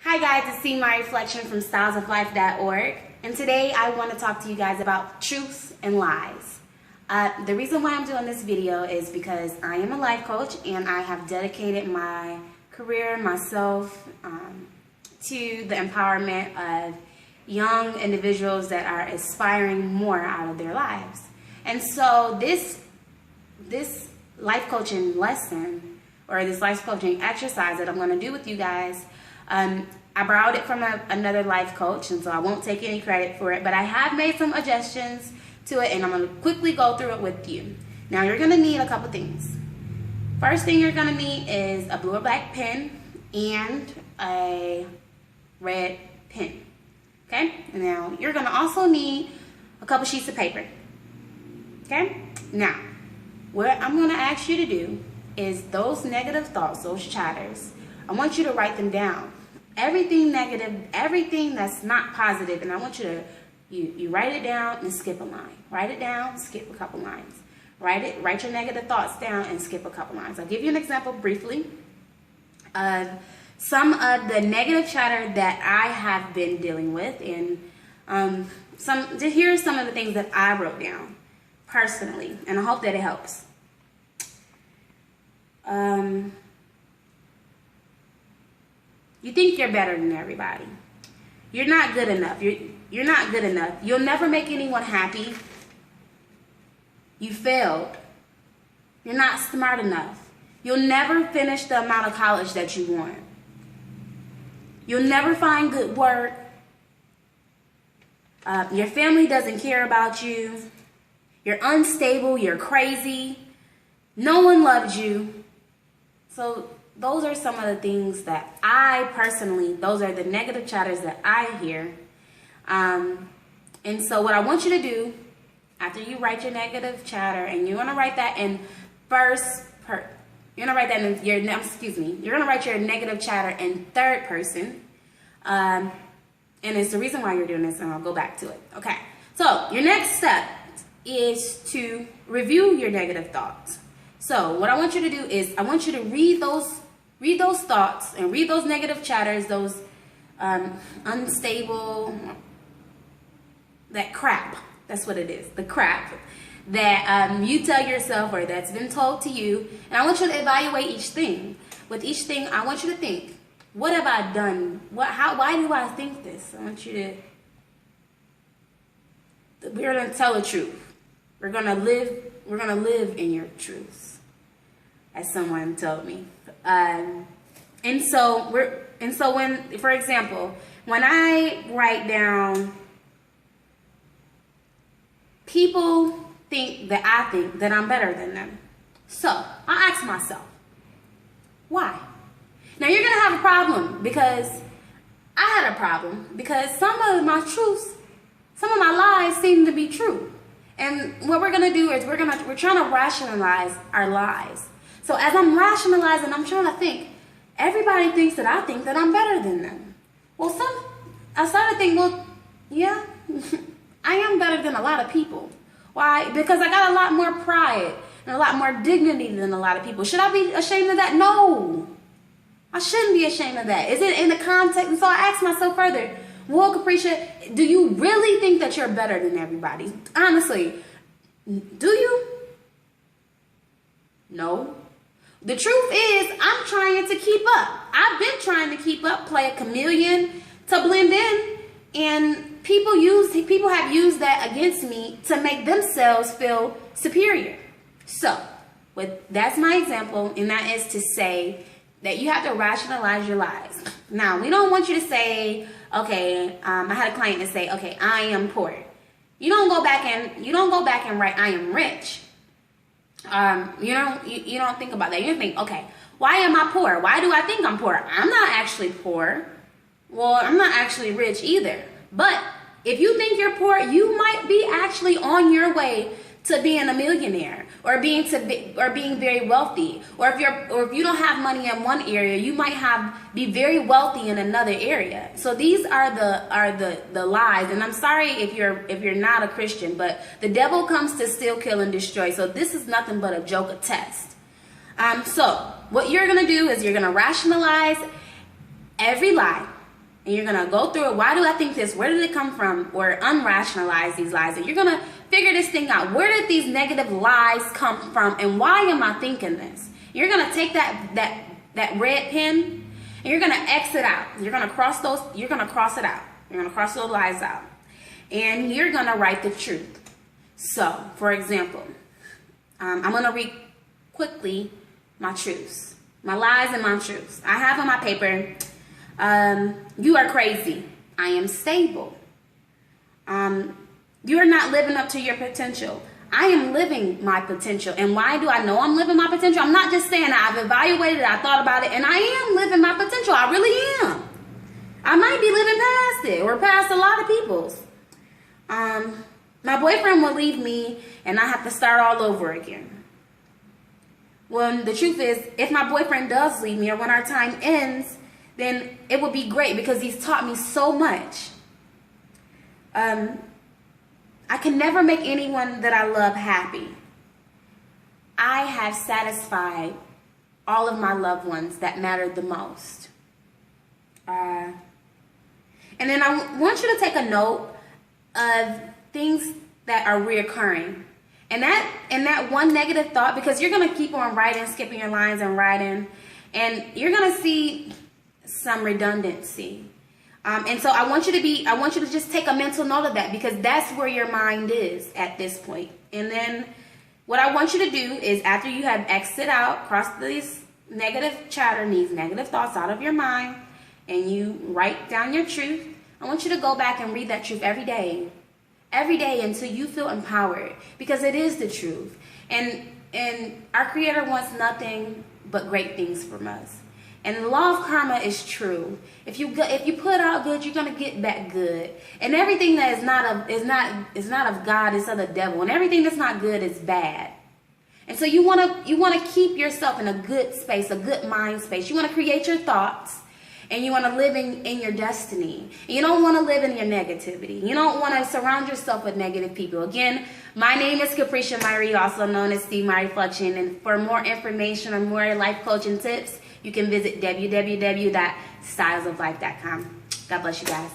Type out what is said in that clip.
Hi guys, it's My Reflection from stylesoflife.org, and today I want to talk to you guys about truths and lies. The reason why I'm doing this video is because I am a life coach and I have dedicated my career, myself, to the empowerment of young individuals that are aspiring more out of their lives. And so this life coaching lesson, or this life coaching exercise that I'm going to do with you guys, I borrowed it from another life coach, and so I won't take any credit for it, but I have made some adjustments to it, and I'm going to quickly go through it with you. Now, you're going to need a couple things. First thing you're going to need is a blue or black pen and a red pen. Okay? Now, you're going to also need a couple sheets of paper. Okay? Now, what I'm going to ask you to do is those negative thoughts, those chatters, I want you to write them down. Everything negative, everything that's not positive, and I want you to you write it down and skip a line. Write it down, skip a couple lines. Write your negative thoughts down and skip a couple lines. I'll give you an example briefly of some of the negative chatter that I have been dealing with, and here are some of the things that I wrote down personally, and I hope that it helps. You think you're better than everybody. You're not good enough. You're not good enough. You'll never make anyone happy. You failed. You're not smart enough. You'll never finish the amount of college that you want. You'll never find good work. Your family doesn't care about you. You're unstable. You're crazy. No one loves you. So those are some of the things that I personally, those are the negative chatters that I hear. And so what I want you to do, after you write your negative chatter, and you're going to write that in you're going to write that in you're going to write your negative chatter in third person. And it's the reason why you're doing this, and I'll go back to it. Okay. So your next step is to review your negative thoughts. So what I want you to do is I want you to read those thoughts and read those negative chatters, those unstable, that crap. That's what it is, the crap that you tell yourself or that's been told to you. And I want you to evaluate each thing. With each thing, I want you to think, what have I done? Why do I think this? I want you to, we're going to tell the truth. We're going to live in your truths, as someone told me. And so when, for example, when I write down, people think that I think that I'm better than them. So I ask myself, why? Now you're gonna have a problem, because I had a problem because some of my truths, some of my lies seem to be true. And what we're gonna do is we're trying to rationalize our lies. So as I'm rationalizing, I'm trying to think, everybody thinks that I think that I'm better than them. Well, I started thinking, well, yeah, I am better than a lot of people. Why? Because I got a lot more pride and a lot more dignity than a lot of people. Should I be ashamed of that? No. I shouldn't be ashamed of that. Is it in the context? And so I asked myself further, well, Caprecia, do you really think that you're better than everybody? Honestly, do you? No. The truth is, I'm trying to keep up. I've been trying to keep up, play a chameleon, to blend in, and people have used that against me to make themselves feel superior. So, that's my example, and that is to say that you have to rationalize your lies. Now, we don't want you to say, okay, I had a client to say, okay, I am poor. You don't go back and write, I am rich. You don't think about that. You think, okay, why am I poor? Why do I think I'm poor? I'm not actually poor. Well, I'm not actually rich either. But if you think you're poor, you might be actually on your way to being a millionaire, or being very wealthy. Or if you don't have money in one area, you might be very wealthy in another area. So these are the lies. And I'm sorry if you're not a Christian, but the devil comes to steal, kill, and destroy. So this is nothing but a joke, a test. So what you're gonna do is you're gonna rationalize every lie And you're going to go through it. Why do I think this? Where did it come from? Or unrationalize these lies. And you're going to figure this thing out. Where did these negative lies come from? And why am I thinking this? You're going to take that red pen and you're going to X it out. You're going to cross those. You're going to cross it out. You're going to cross those lies out. And you're going to write the truth. So, for example, I'm going to read quickly my truths. My lies and my truths. I have on my paper, you are crazy. I am stable. You are not living up to your potential. I am living my potential. And why do I know I'm living my potential? I'm not just saying I've evaluated it, I thought about it, and I am living my potential. I really am. I might be living past it or past a lot of people's. My boyfriend will leave me and I have to start all over again. Well, the truth is, if my boyfriend does leave me or when our time ends, then it would be great because he's taught me so much. I can never make anyone that I love happy. I have satisfied all of my loved ones that mattered the most. And then I want you to take a note of things that are reoccurring. And that one negative thought, because you're going to keep on writing, skipping your lines and writing, and you're going to see some redundancy. And so I want you to just take a mental note of that, because that's where your mind is at this point. And then what I want you to do is, after you have exited out, cross these negative chatter and these negative thoughts out of your mind, and you write down your truth, I want you to go back and read that truth every day until you feel empowered, because it is the truth. And our Creator wants nothing but great things from us. And the law of karma is true. If you put out good, you're gonna get back good. And everything that is not of God is of the devil. And everything that's not good is bad. And so you wanna keep yourself in a good space, a good mind space. You wanna create your thoughts. And you want to live in your destiny. You don't want to live in your negativity. You don't want to surround yourself with negative people. Again, my name is Caprecia Myree, also known as Steve My Reflection. And for more information or more life coaching tips, you can visit www.stylesoflife.com. God bless you guys.